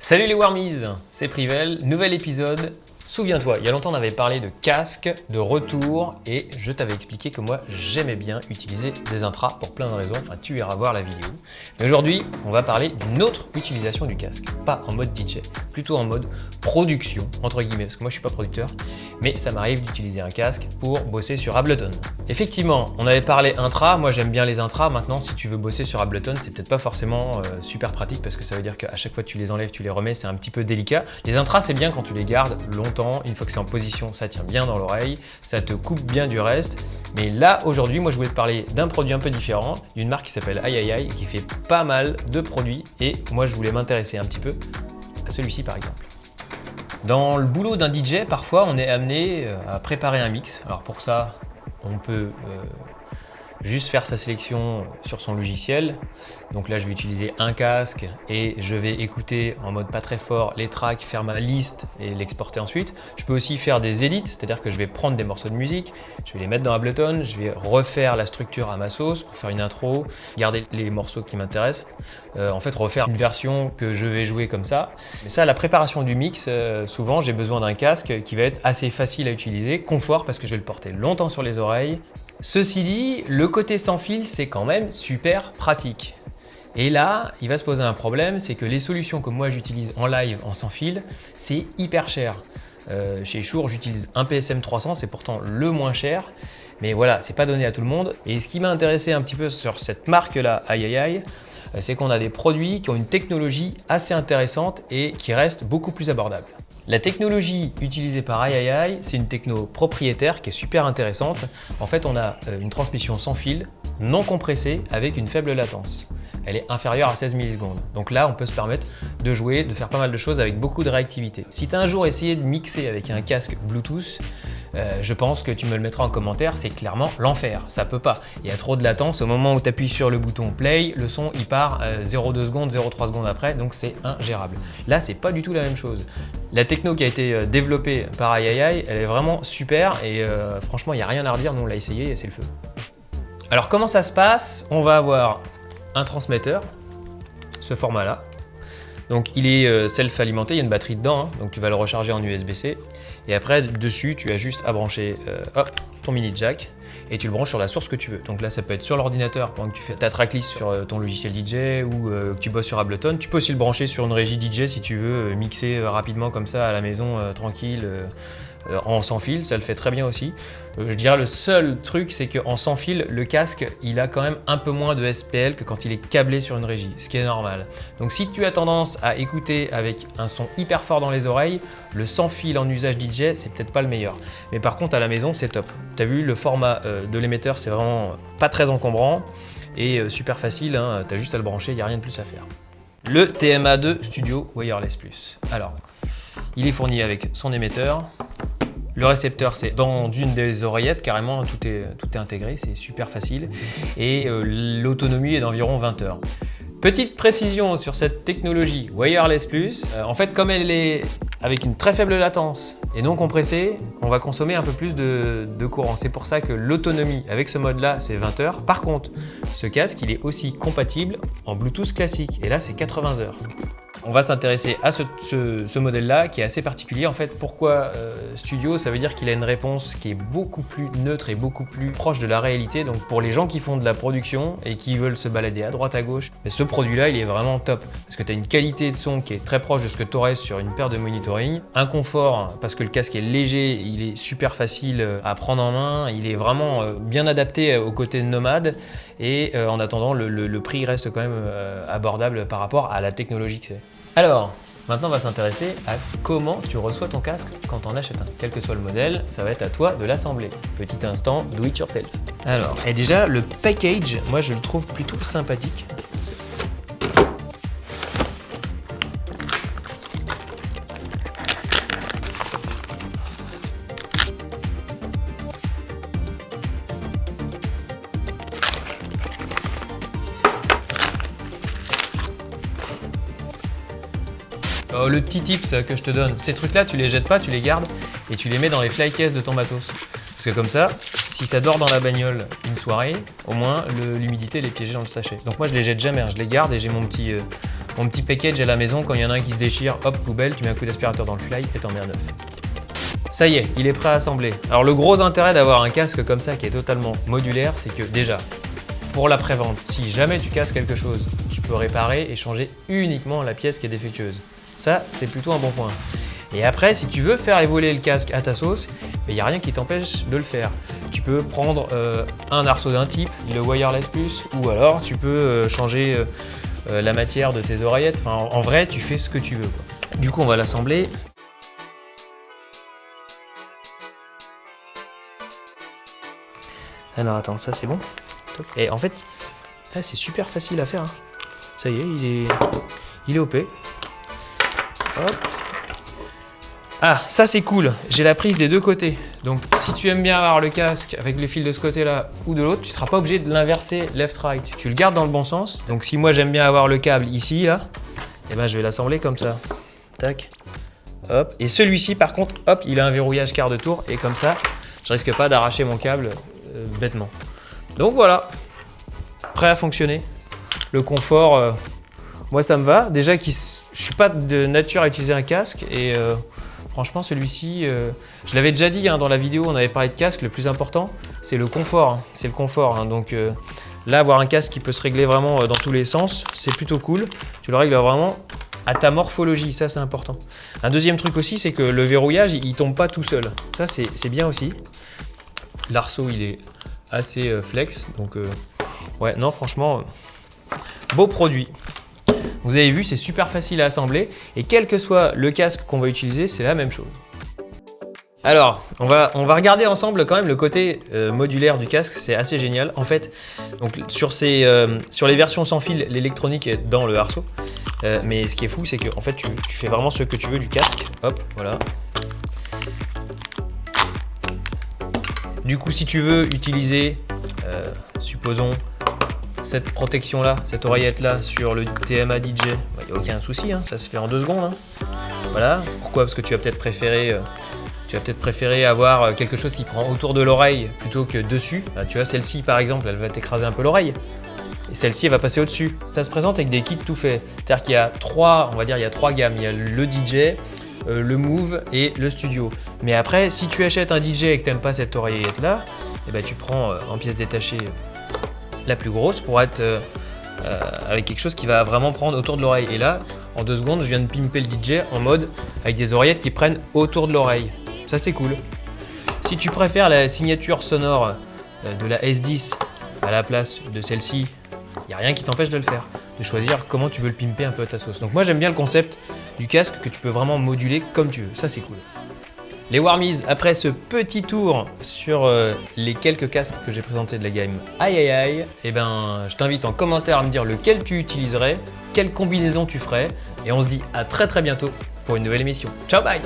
Salut les Warmies, c'est Privel, nouvel épisode. Souviens-toi, il y a longtemps on avait parlé de casque, de retour et je t'avais expliqué que moi j'aimais bien utiliser des intras pour plein de raisons, enfin tu iras voir la vidéo. Mais aujourd'hui, on va parler d'une autre utilisation du casque, pas en mode DJ, plutôt en mode production, entre guillemets, parce que moi je suis pas producteur, mais ça m'arrive d'utiliser un casque pour bosser sur Ableton. Effectivement, on avait parlé intra, moi j'aime bien les intras, maintenant si tu veux bosser sur Ableton, c'est peut-être pas forcément super pratique parce que ça veut dire qu'à chaque fois que tu les enlèves, tu les remets, c'est un petit peu délicat. Les intras c'est bien quand tu les gardes longtemps. Une fois que c'est en position, ça tient bien dans l'oreille, ça te coupe bien du reste. Mais là, aujourd'hui, moi, je voulais te parler d'un produit un peu différent, d'une marque qui s'appelle Aiaiai, qui fait pas mal de produits. Et moi, je voulais m'intéresser un petit peu à celui-ci, par exemple. Dans le boulot d'un DJ, parfois, on est amené à préparer un mix. Alors pour ça, on peut juste faire sa sélection sur son logiciel. Donc là, je vais utiliser un casque et je vais écouter en mode pas très fort les tracks, faire ma liste et l'exporter ensuite. Je peux aussi faire des edits, c'est-à-dire que je vais prendre des morceaux de musique, je vais les mettre dans Ableton, je vais refaire la structure à ma sauce pour faire une intro, garder les morceaux qui m'intéressent, en fait refaire une version que je vais jouer comme ça. Mais ça, la préparation du mix, souvent j'ai besoin d'un casque qui va être assez facile à utiliser, confort parce que je vais le porter longtemps sur les oreilles. Ceci dit, le côté sans fil, c'est quand même super pratique. Et là, il va se poser un problème, c'est que les solutions que moi j'utilise en live en sans fil, c'est hyper cher. Chez Shure, j'utilise un PSM 300, c'est pourtant le moins cher. Mais voilà, c'est pas donné à tout le monde. Et ce qui m'a intéressé un petit peu sur cette marque-là, Aiaiai, c'est qu'on a des produits qui ont une technologie assez intéressante et qui restent beaucoup plus abordables. La technologie utilisée par Aiaiai, c'est une techno propriétaire qui est super intéressante. En fait, on a une transmission sans fil, non compressée, avec une faible latence. Elle est inférieure à 16 millisecondes. Donc là, on peut se permettre de jouer, de faire pas mal de choses avec beaucoup de réactivité. Si tu as un jour essayé de mixer avec un casque Bluetooth, je pense que tu me le mettras en commentaire, c'est clairement l'enfer, ça peut pas. Il y a trop de latence, au moment où tu appuies sur le bouton play, le son il part 0,2 secondes, 0,3 secondes après, donc c'est ingérable. Là, c'est pas du tout la même chose. La techno qui a été développée par Aiaiai, elle est vraiment super et franchement, il n'y a rien à redire, nous on l'a essayé et c'est le feu. Alors comment ça se passe? On va avoir un transmetteur, ce format-là. Donc il est self-alimenté, il y a une batterie dedans, hein, donc tu vas le recharger en USB-C. Et après, dessus, tu as juste à brancher ton mini jack et tu le branches sur la source que tu veux. Donc là, ça peut être sur l'ordinateur pendant que tu fais ta tracklist sur ton logiciel DJ ou que tu bosses sur Ableton. Tu peux aussi le brancher sur une régie DJ si tu veux mixer rapidement comme ça à la maison, tranquille. En sans fil, ça le fait très bien aussi. Je dirais le seul truc, c'est qu'en sans fil, le casque, il a quand même un peu moins de SPL que quand il est câblé sur une régie, ce qui est normal. Donc si tu as tendance à écouter avec un son hyper fort dans les oreilles, le sans fil en usage DJ, c'est peut-être pas le meilleur. Mais par contre, à la maison, c'est top. Tu as vu, le format de l'émetteur, c'est vraiment pas très encombrant et super facile, hein, tu as juste à le brancher, il n'y a rien de plus à faire. Le TMA2 Studio Wireless Plus. Alors, il est fourni avec son émetteur. Le récepteur, c'est dans une des oreillettes, carrément, tout est intégré, c'est super facile. Et l'autonomie est d'environ 20 heures. Petite précision sur cette technologie Wireless Plus, en fait, comme elle est avec une très faible latence et non compressée, on va consommer un peu plus de courant. C'est pour ça que l'autonomie avec ce mode-là, c'est 20 heures. Par contre, ce casque, il est aussi compatible en Bluetooth classique, et là, c'est 80 heures. On va s'intéresser à ce modèle-là qui est assez particulier. En fait, pourquoi Studio? Ça veut dire qu'il a une réponse qui est beaucoup plus neutre et beaucoup plus proche de la réalité. Donc pour les gens qui font de la production et qui veulent se balader à droite à gauche, ce produit-là, il est vraiment top. Parce que tu as une qualité de son qui est très proche de ce que tu aurais sur une paire de monitoring. Un confort, parce que le casque est léger, il est super facile à prendre en main. Il est vraiment bien adapté au côté nomade. Et en attendant, le prix reste quand même abordable par rapport à la technologie que c'est. Alors, maintenant on va s'intéresser à comment tu reçois ton casque quand tu en achètes un. Quel que soit le modèle, ça va être à toi de l'assembler. Petit instant, do it yourself. Alors, et déjà le package, moi je le trouve plutôt sympathique. Le petit tips que je te donne, ces trucs-là, tu les jettes pas, tu les gardes et tu les mets dans les fly cases de ton matos. Parce que comme ça, si ça dort dans la bagnole une soirée, au moins l'humidité elle est piégée dans le sachet. Donc moi je les jette jamais, hein, je les garde et j'ai mon petit mon petit package à la maison, quand il y en a un qui se déchire, hop, poubelle, tu mets un coup d'aspirateur dans le fly et t'en mets un neuf. Ça y est, il est prêt à assembler. Alors le gros intérêt d'avoir un casque comme ça qui est totalement modulaire, c'est que déjà, pour la prévente, si jamais tu casses quelque chose, tu peux réparer et changer uniquement la pièce qui est défectueuse. Ça, c'est plutôt un bon point. Et après, si tu veux faire évoluer le casque à ta sauce, il n'y a rien qui t'empêche de le faire. Tu peux prendre un arceau d'un type, le wireless plus, ou alors tu peux changer la matière de tes oreillettes. Enfin, en vrai, tu fais ce que tu veux, quoi. Du coup, on va l'assembler. Alors attends, ça c'est bon. Top. Et en fait, c'est super facile à faire. Hein. Ça y est, il est OP. Hop. Ah, ça c'est cool, j'ai la prise des deux côtés. Donc si tu aimes bien avoir le casque avec le fil de ce côté-là ou de l'autre, tu ne seras pas obligé de l'inverser left-right. Tu le gardes dans le bon sens. Donc si moi j'aime bien avoir le câble ici, là, et ben je vais l'assembler comme ça. Tac. Hop. Et celui-ci par contre, hop, il a un verrouillage quart de tour et comme ça, je risque pas d'arracher mon câble bêtement. Donc voilà, prêt à fonctionner. Le confort, moi ça me va. Déjà je suis pas de nature à utiliser un casque et franchement celui-ci, je l'avais déjà dit dans la vidéo, on avait parlé de casque, le plus important c'est le confort. Hein. C'est le confort. Hein. Donc là, avoir un casque qui peut se régler vraiment dans tous les sens, c'est plutôt cool. Tu le règles vraiment à ta morphologie, ça c'est important. Un deuxième truc aussi, c'est que le verrouillage, il tombe pas tout seul. Ça c'est bien aussi. L'arceau, il est assez flex, donc ouais, non, franchement, beau produit. Vous avez vu, c'est super facile à assembler et quel que soit le casque qu'on va utiliser, c'est la même chose. Alors, on va regarder ensemble quand même le côté modulaire du casque, c'est assez génial. En fait, donc, sur les versions sans fil, l'électronique est dans le arceau. Mais ce qui est fou, c'est que en fait, tu fais vraiment ce que tu veux du casque. Hop, voilà. Du coup, si tu veux utiliser, supposons, cette protection-là, cette oreillette-là sur le TMA DJ, il n'y a aucun souci, hein, ça se fait en 2 secondes. Hein. Voilà. Pourquoi? Parce que tu vas peut-être préférer avoir quelque chose qui prend autour de l'oreille plutôt que dessus. Là, tu vois, celle-ci, par exemple, elle va t'écraser un peu l'oreille. Et celle-ci, elle va passer au-dessus. Ça se présente avec des kits tout faits. C'est-à-dire qu'il y a 3 gammes. Il y a le DJ, le Move et le Studio. Mais après, si tu achètes un DJ et que tu n'aimes pas cette oreillette là, eh ben, tu prends en pièce détachée la plus grosse pour être avec quelque chose qui va vraiment prendre autour de l'oreille. Et là, en 2 secondes, je viens de pimper le DJ en mode avec des oreillettes qui prennent autour de l'oreille. Ça, c'est cool. Si tu préfères la signature sonore de la S10 à la place de celle-ci, il n'y a rien qui t'empêche de le faire, de choisir comment tu veux le pimper un peu à ta sauce. Donc moi, j'aime bien le concept du casque que tu peux vraiment moduler comme tu veux. Ça, c'est cool. Les Warmies, après ce petit tour sur les quelques casques que j'ai présentés de la gamme Aïe, eh ben, je t'invite en commentaire à me dire lequel tu utiliserais, quelle combinaison tu ferais, et on se dit à très bientôt pour une nouvelle émission. Ciao, bye!